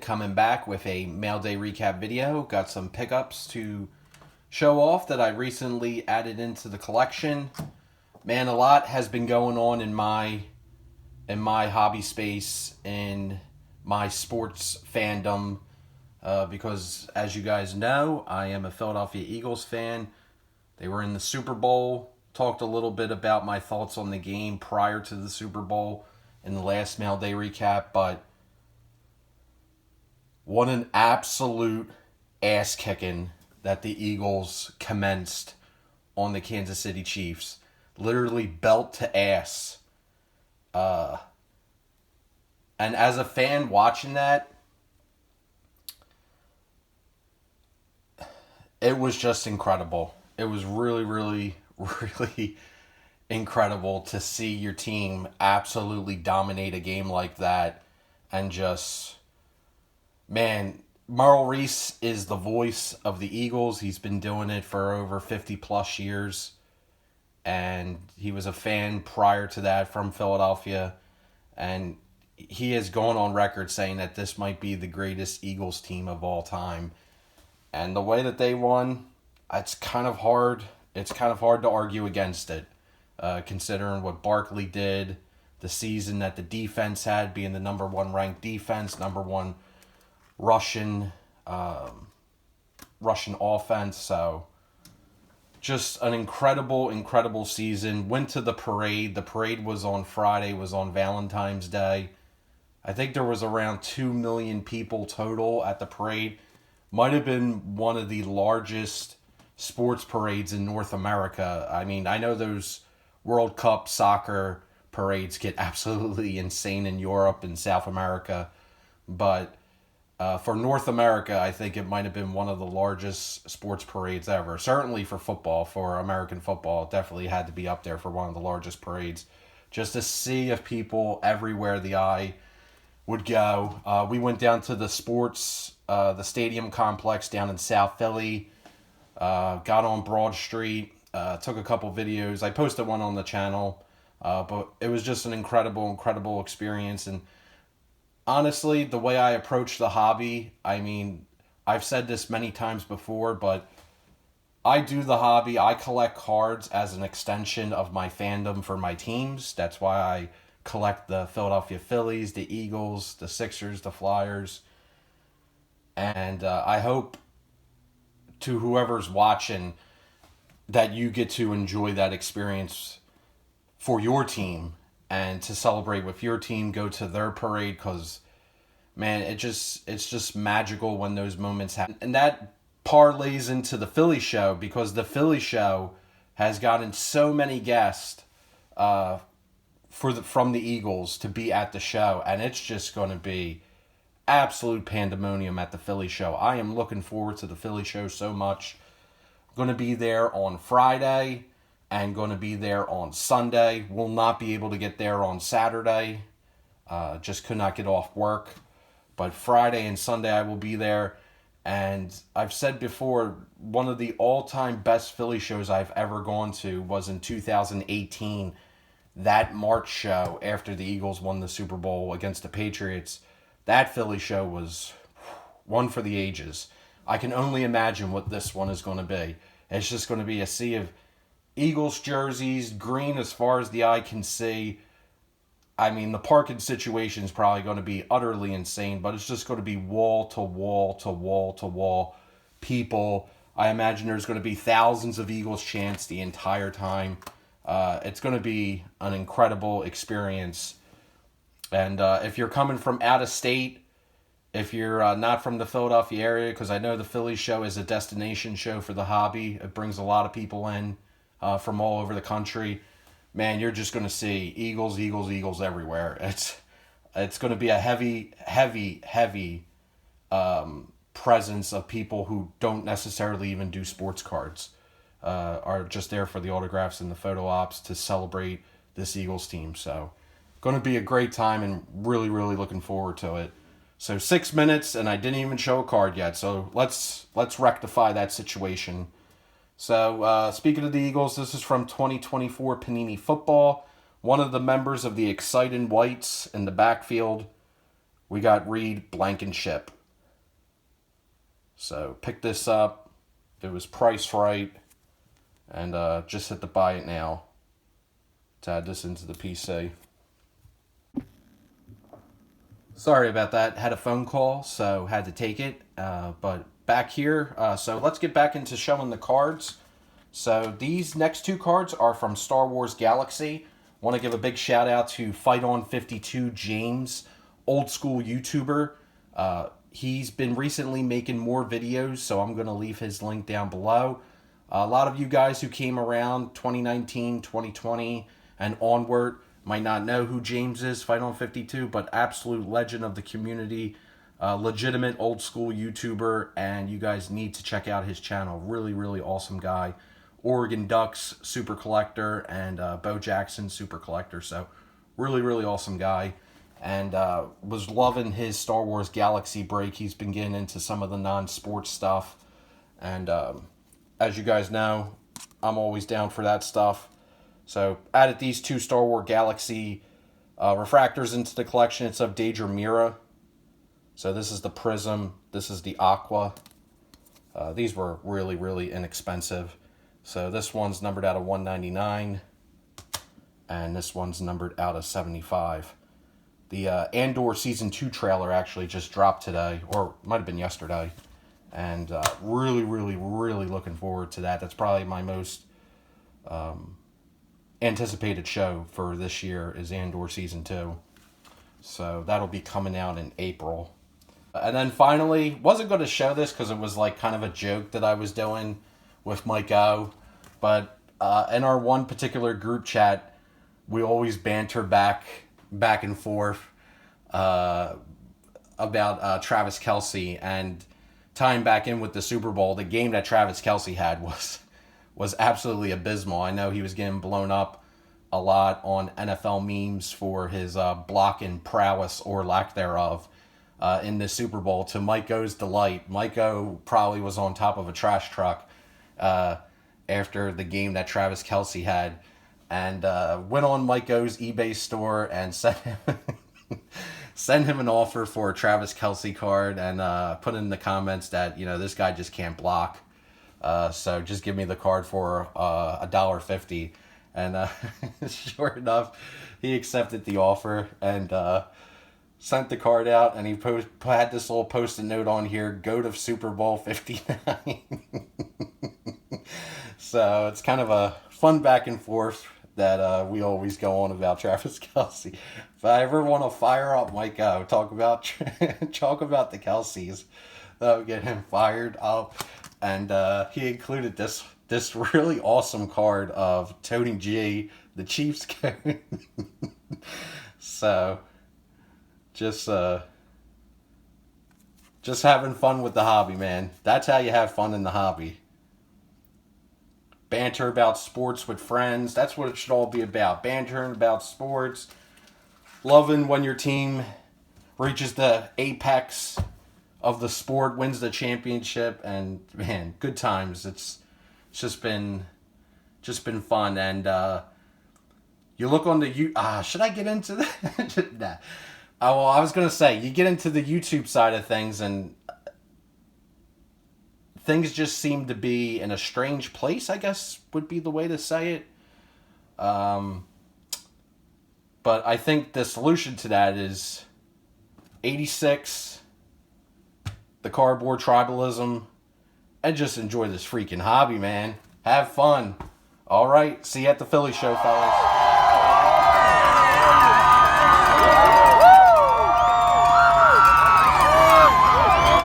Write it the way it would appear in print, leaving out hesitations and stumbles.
Coming back with a mail day recap video. Got some pickups to show off that I recently added into the collection. Man, a lot has been going on in my hobby space, in my sports fandom, because as you guys know, I am a Philadelphia Eagles fan. They were in the Super Bowl. Talked a little bit about my thoughts on the game prior to the Super Bowl in the last mail day recap, but what an absolute ass-kicking that the Eagles commenced on the Kansas City Chiefs. Literally belt to ass. And as a fan watching that, it was just incredible. It was really, really, really incredible to see your team absolutely dominate a game like that and just... Man, Merrill Reese is the voice of the Eagles. He's been doing it for over 50 plus years. And he was a fan prior to that from Philadelphia. And he has gone on record saying that this might be the greatest Eagles team of all time. And the way that they won, it's kind of hard. It's kind of hard to argue against it, considering what Barkley did, the season that the defense had, being the number one ranked defense, number one Russian offense. So just an incredible season. Went to the parade. The parade was on Friday, was on Valentine's Day. I think there was around 2 million people total at the parade. Might have been one of the largest sports parades in North America. I mean, I know those World Cup soccer parades get absolutely insane in Europe and South America, but for North America, I think it might have been one of the largest sports parades ever. Certainly for football, for American football, it definitely had to be up there for one of the largest parades. Just a sea of people everywhere the eye would go. We went down to the stadium complex down in South Philly, got on Broad Street, took a couple videos. I posted one on the channel, but it was just an incredible experience. And honestly, the way I approach the hobby, I mean, I've said this many times before, but I do the hobby. I collect cards as an extension of my fandom for my teams. That's why I collect the Philadelphia Phillies, the Eagles, the Sixers, the Flyers. And I hope to whoever's watching that you get to enjoy that experience for your team and to celebrate with your team, go to their parade, because, man, it's just magical when those moments happen. And that parlays into the Philly show, because the Philly show has gotten so many guests from the Eagles to be at the show, and it's just going to be absolute pandemonium at the Philly show. I am looking forward to the Philly show so much. I'm going to be there on Friday and going to be there on Sunday. Will not be able to get there on Saturday. Just could not get off work. But Friday and Sunday I will be there. And I've said before, one of the all-time best Philly shows I've ever gone to was in 2018. That March show after the Eagles won the Super Bowl against the Patriots. That Philly show was one for the ages. I can only imagine what this one is going to be. It's just going to be a sea of Eagles jerseys, green as far as the eye can see. I mean, the parking situation is probably going to be utterly insane, but it's just going to be wall to wall to wall to wall people. I imagine there's going to be thousands of Eagles chants the entire time. It's going to be an incredible experience. And if you're coming from out of state, if you're not from the Philadelphia area, because I know the Philly show is a destination show for the hobby. It brings a lot of people in from all over the country. Man, you're just going to see Eagles everywhere. It's going to be a heavy presence of people who don't necessarily even do sports cards. are just there for the autographs and the photo ops to celebrate this Eagles team. So going to be a great time and really, really looking forward to it. So 6 minutes and I didn't even show a card yet. So let's rectify that situation. So speaking of the Eagles, this is from 2024 Panini Football. One of the members of the Excited Whites in the backfield. We got Reed Blankenship. So pick this up. It was priced right. And just hit the buy it now to add this into the PC. Sorry about that. Had a phone call, so had to take it. But back here, so let's get back into showing the cards. So these next two cards are from Star Wars Galaxy. Want to give a big shout out to Fight On 52 James, old school YouTuber. He's been recently making more videos, so I'm going to leave his link down below. A lot of you guys who came around 2019, 2020, and onward might not know who James is, Fight On 52, but absolute legend of the community, legitimate old school YouTuber, and you guys need to check out his channel. Really, really awesome guy. Oregon Ducks super collector and Bo Jackson super collector. So really, really awesome guy. And was loving his Star Wars Galaxy break. He's been getting into some of the non-sports stuff. And as you guys know, I'm always down for that stuff. So added these two Star Wars Galaxy refractors into the collection. It's of Daedra Mira. So this is the Prism. This is the Aqua. These were really, really inexpensive. So this one's numbered out of 199. And this one's numbered out of 75. The Andor Season 2 trailer actually just dropped today. Or might have been yesterday. And really, really, really looking forward to that. That's probably my most anticipated show for this year is Andor Season 2. So that'll be coming out in April. And then finally, wasn't going to show this because it was like kind of a joke that I was doing with Mike O. But in our one particular group chat, we always banter back and forth about Travis Kelce, and tying back in with the Super Bowl. The game that Travis Kelce had was absolutely abysmal. I know he was getting blown up a lot on NFL memes for his blocking prowess or lack thereof in the Super Bowl, to Mike O's delight. Mike O probably was on top of a trash truck after the game that Travis Kelce had, and went on Mike O's eBay store and sent him an offer for a Travis Kelce card, and put in the comments that, you know, this guy just can't block. So just give me the card for $1.50. And sure enough, he accepted the offer and sent the card out, and he had this little post-it note on here, GOAT of Super Bowl 59. So it's kind of a fun back and forth that we always go on about Travis Kelce. If I ever want to fire up Mike O, talk about the Kelces, that would get him fired up. And he included this really awesome card of Tony G, the Chiefs coat. So just having fun with the hobby, man. That's how you have fun in the hobby. Banter about sports with friends. That's what it should all be about. Bantering about sports. Loving when your team reaches the apex of the sport, wins the championship, and man, good times. It's just been fun. And you look on the should I get into that? Nah. Well, I was gonna say, you get into the YouTube side of things, and things just seem to be in a strange place, I guess would be the way to say it. But I think the solution to that is 86, the cardboard tribalism, and just enjoy this freaking hobby, man. Have fun. All right, see you at the Philly show, fellas.